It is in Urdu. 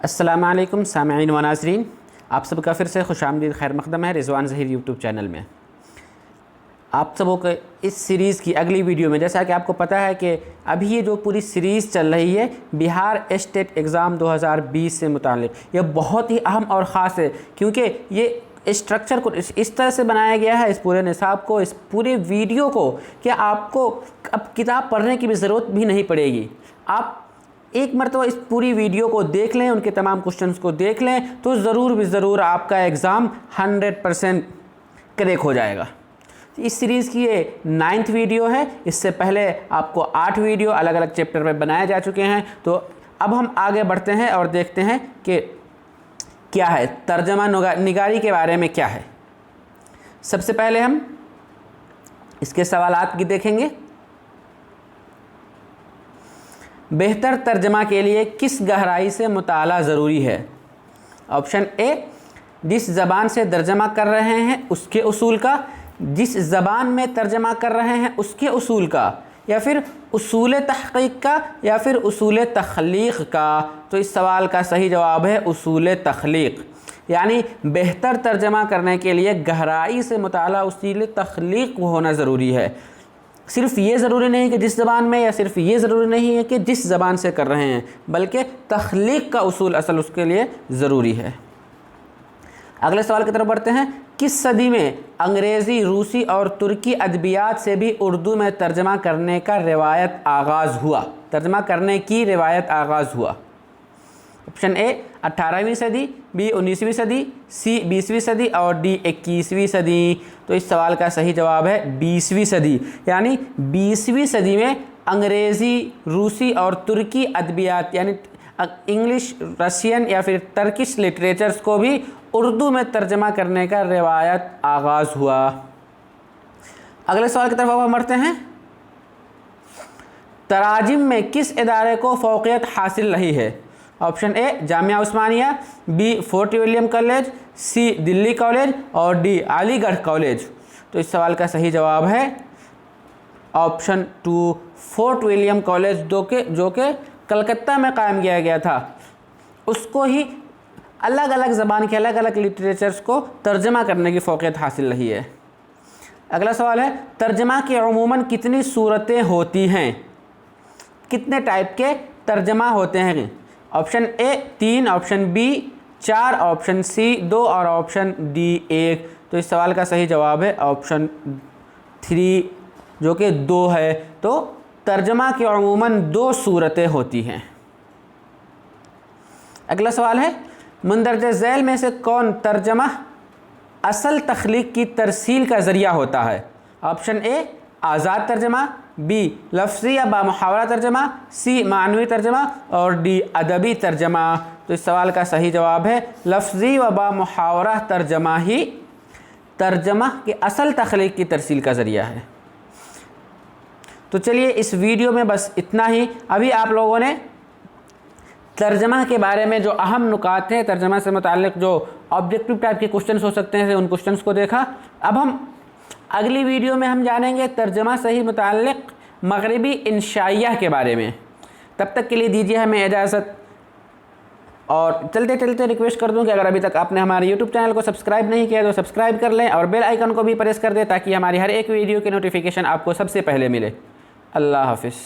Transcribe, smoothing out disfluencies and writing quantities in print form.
السلام علیکم سامعین و ناظرین، آپ سب کا پھر سے خوش آمدید، خیر مقدم ہے رضوان ظہیر یوٹیوب چینل میں۔ آپ سبوں کو اس سیریز کی اگلی ویڈیو میں، جیسا کہ آپ کو پتہ ہے کہ ابھی یہ جو پوری سیریز چل رہی ہے بہار اسٹیٹ ایگزام 2020 سے متعلق، یہ بہت ہی اہم اور خاص ہے، کیونکہ یہ اسٹرکچر کو اس طرح سے بنایا گیا ہے، اس پورے نصاب کو، اس پورے ویڈیو کو، کہ آپ کو اب کتاب پڑھنے کی بھی ضرورت بھی نہیں پڑے گی۔ آپ ایک مرتبہ اس پوری ویڈیو کو دیکھ لیں، ان کے تمام کوشچنز کو دیکھ لیں، تو ضرور آپ کا ایگزام 100% کریک ہو جائے گا۔ اس سیریز کی یہ 9th ویڈیو ہے، اس سے پہلے آپ کو 8 ویڈیو الگ الگ چیپٹر میں بنائے جا چکے ہیں۔ تو اب ہم آگے بڑھتے ہیں اور دیکھتے ہیں کہ کیا ہے ترجمہ نگاری کے بارے میں کیا ہے۔ سب سے پہلے ہم اس کے سوالات کی دیکھیں گے۔ بہتر ترجمہ کے لیے کس گہرائی سے مطالعہ ضروری ہے؟ آپشن اے، جس زبان سے ترجمہ کر رہے ہیں اس کے اصول کا، جس زبان میں ترجمہ کر رہے ہیں اس کے اصول کا، یا پھر اصول تحقیق کا، یا پھر اصول تخلیق کا۔ تو اس سوال کا صحیح جواب ہے اصول تخلیق، یعنی بہتر ترجمہ کرنے کے لیے گہرائی سے مطالعہ اصول تخلیق ہونا ضروری ہے۔ صرف یہ ضروری نہیں کہ جس زبان میں، یا صرف یہ ضروری نہیں ہے کہ جس زبان سے کر رہے ہیں، بلکہ تخلیق کا اصول اصل اس کے لیے ضروری ہے۔ اگلے سوال کی طرف بڑھتے ہیں۔ کس صدی میں انگریزی، روسی اور ترکی ادبیات سے بھی اردو میں ترجمہ کرنے کی روایت آغاز ہوا؟ آپشن اے، 18ویں صدی، بی 19ویں صدی، سی 20ویں صدی اور ڈی 21ویں صدی۔ تو اس سوال کا صحیح جواب ہے 20ویں صدی، یعنی 20ویں صدی میں انگریزی، روسی اور ترکی ادبیات، یعنی انگلش، رشین یا پھر ترکش لٹریچرز کو بھی اردو میں ترجمہ کرنے کا روایت آغاز ہوا۔ اگلے سوال کی طرف ہم بڑھتے ہیں۔ تراجم میں کس ادارے کو فوقیت حاصل رہی ہے؟ Option A, Jamia Osmania, B Fort William College, C Delhi College اور ڈی علی گڑھ کالج۔ تو اس سوال کا صحیح جواب ہے آپشن 2، فورٹ ولیم کالج، جو کہ کلکتہ میں قائم کیا گیا تھا۔ اس کو ہی الگ الگ زبان کے الگ الگ لٹریچرز کو ترجمہ کرنے کی فوقیت حاصل رہی ہے۔ اگلا سوال ہے، ترجمہ کی عموماً کتنی صورتیں ہوتی ہیں؟ کتنے ٹائپ کے ترجمہ ہوتے ہیں؟ آپشن اے 3، آپشن بی 4، آپشن سی 2 اور آپشن ڈی 1۔ تو اس سوال کا صحیح جواب ہے آپشن 3، جو کہ 2 ہے۔ تو ترجمہ کی عموماً 2 صورتیں ہوتی ہیں۔ اگلا سوال ہے، مندرجہ ذیل میں سے کون ترجمہ اصل تخلیق کی ترسیل کا ذریعہ ہوتا ہے؟ آپشن اے، آزاد ترجمہ، بی لفظی یا بامحاورہ ترجمہ، سی معنوی ترجمہ اور ڈی ادبی ترجمہ۔ تو اس سوال کا صحیح جواب ہے لفظی و بامحاورہ ترجمہ ہی ترجمہ کے اصل تخلیق کی ترسیل کا ذریعہ ہے۔ تو چلیے اس ویڈیو میں بس اتنا ہی۔ ابھی آپ لوگوں نے ترجمہ کے بارے میں جو اہم نکات ہیں، ترجمہ سے متعلق جو آبجیکٹیو ٹائپ کے کوشچنز ہو سکتے ہیں، ان کوشچنز کو دیکھا۔ اب ہم اگلی ویڈیو میں ہم جانیں گے ترجمہ سے ہی متعلق مغربی انشائیہ کے بارے میں۔ تب تک کے لیے دیجیے ہمیں اجازت، اور چلتے چلتے ریکویسٹ کر دوں کہ اگر ابھی تک آپ نے ہمارے یوٹیوب چینل کو سبسکرائب نہیں کیا تو سبسکرائب کر لیں، اور بیل آئیکن کو بھی پریس کر دیں تاکہ ہماری ہر ایک ویڈیو کی نوٹیفیکیشن آپ کو سب سے پہلے ملے۔ اللہ حافظ۔